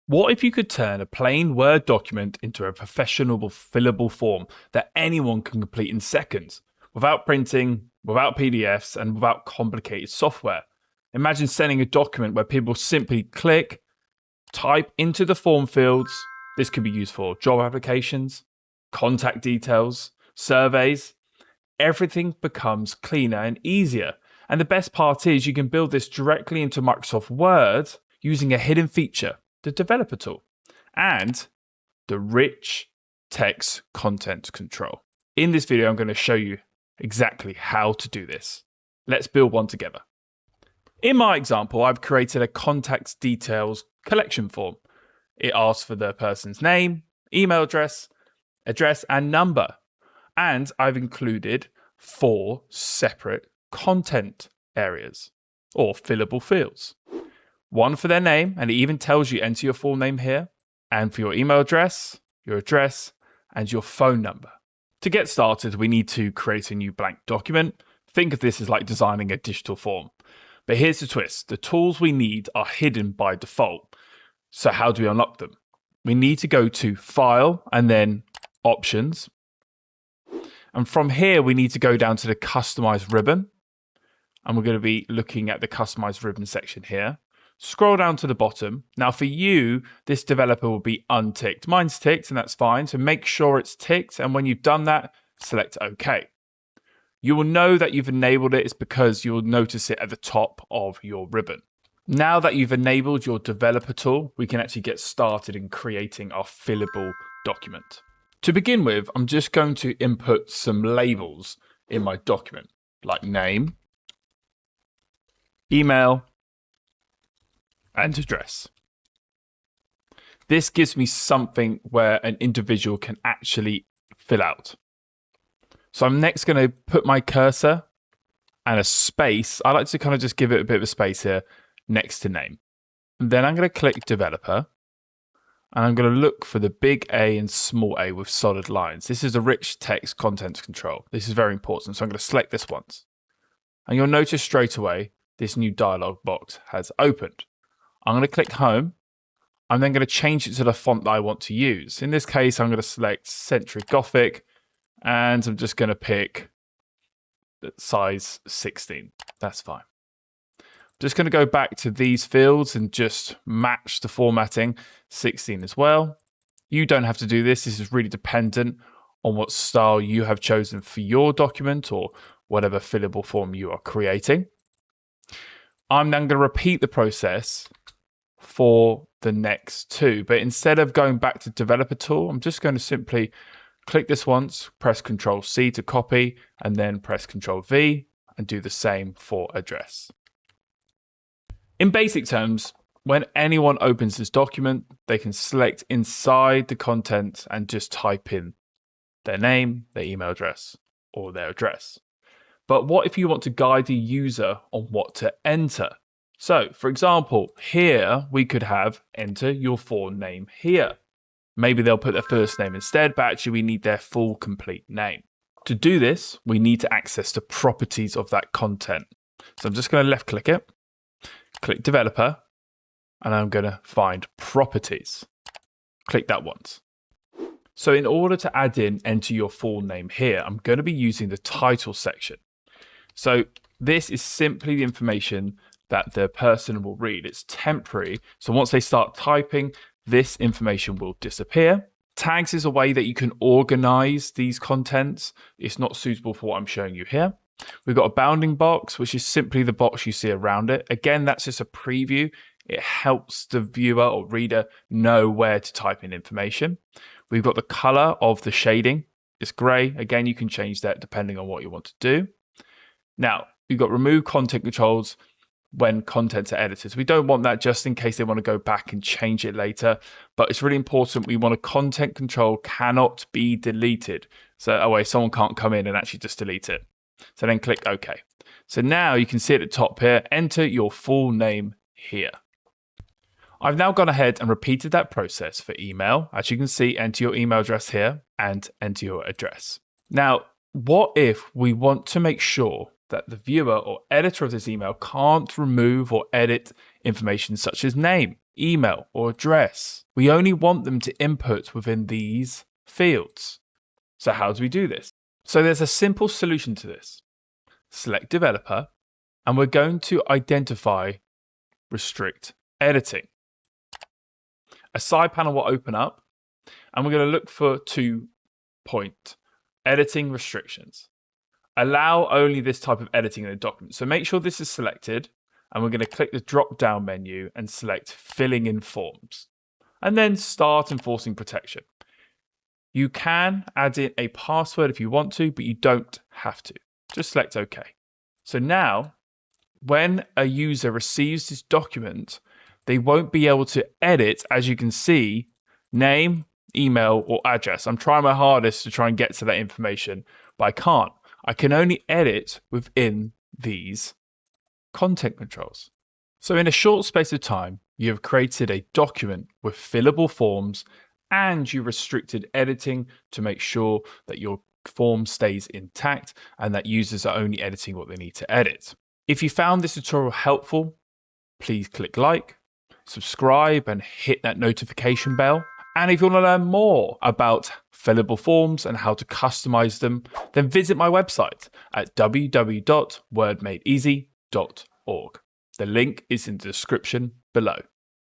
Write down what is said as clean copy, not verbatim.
What if you could turn a plain Word document into a professional fillable form that anyone can complete in seconds, without printing, without PDFs, and without complicated software? Imagine sending a document where people simply click, type into the form fields. This could be used for job applications, contact details, surveys. Everything becomes cleaner and easier. And the best part is you can build this directly into Microsoft Word using a hidden feature, the developer tool, and the rich text content control. In this video, I'm going to show you exactly how to do this. Let's build one together. In my example, I've created a contact details collection form. It asks for the person's name, email address, and number. And I've included 4 separate content areas or fillable fields. One for their name, and it even tells you enter your full name here, and for your email address, and your phone number. To get started, we need to create a new blank document. Think of this as like designing a digital form. But here's the twist. The tools we need are hidden by default. So how do we unlock them? We need to go to File and then Options. And from here, we need to go down to the Customize ribbon. And we're going to be looking at the Customize ribbon section here. Scroll down to the bottom. Now for you, this developer will be unticked. Mine's ticked and that's fine. So make sure it's ticked. And when you've done that, select OK. You will know that you've enabled it. It's because you'll notice it at the top of your ribbon. Now that you've enabled your developer tool, we can actually get started in creating our fillable document. To begin with, I'm just going to input some labels in my document, like name, email, and address. This gives me something where an individual can actually fill out. So I'm next going to put my cursor and a space. I like to kind of just give it a bit of a space here next to name. And then I'm going to click developer. And I'm going to look for the big A and small a with solid lines. This is a rich text content control. This is very important. So I'm going to select this once. And you'll notice straight away, this new dialog box has opened. I'm going to click home. I'm then going to change it to the font that I want to use. In this case, I'm going to select Centric Gothic. And I'm just going to pick size 16. That's fine. Just going to go back to these fields and just match the formatting 16 as well. You don't have to do this. This is really dependent on what style you have chosen for your document or whatever fillable form you are creating. I'm then going to repeat the process for the next 2. But instead of going back to developer tool, I'm just going to simply click this once, press Ctrl C to copy, and then press Ctrl V and do the same for address. In basic terms, when anyone opens this document, they can select inside the content and just type in their name, their email address, or their address. But what if you want to guide the user on what to enter? So, for example, here we could have enter your full name here. Maybe they'll put their first name instead, but actually we need their full complete name. To do this, we need to access the properties of that content. So I'm just going to left click it. Click developer, and I'm going to find properties. Click that once. So in order to add in enter your full name here, I'm going to be using the title section. So this is simply the information that the person will read. It's temporary. So once they start typing, this information will disappear. Tags is a way that you can organize these contents. It's not suitable for what I'm showing you here. We've got a bounding box, which is simply the box you see around it. Again, that's just a preview. It helps the viewer or reader know where to type in information. We've got the color of the shading. It's gray. Again, you can change that depending on what you want to do. Now, we've got remove content controls when contents are edited. We don't want that just in case they want to go back and change it later. But it's really important. We want a content control cannot be deleted. So that way someone can't come in and actually just delete it. So then click OK. So now you can see at the top here, enter your full name here. I've now gone ahead and repeated that process for email. As you can see, enter your email address here and enter your address. Now, what if we want to make sure that the viewer or editor of this email can't remove or edit information such as name, email, or address. We only want them to input within these fields. So how do we do this? So there's a simple solution to this. Select developer, and we're going to identify restrict editing. A side panel will open up, and we're going to look for 2-point editing restrictions. Allow only this type of editing in a document. So make sure this is selected, and we're going to click the drop-down menu and select filling in forms, and then start enforcing protection. You can add in a password if you want to, but you don't have to. Just select OK. So now, when a user receives this document, they won't be able to edit, as you can see, name, email, or address. I'm trying my hardest to try and get to that information, but I can't. I can only edit within these content controls. So in a short space of time, you have created a document with fillable forms, and you restricted editing to make sure that your form stays intact and that users are only editing what they need to edit. If you found this tutorial helpful, please click like, subscribe, and hit that notification bell. And if you want to learn more about fillable forms and how to customize them, then visit my website at www.wordmadeeasy.org. The link is in the description below.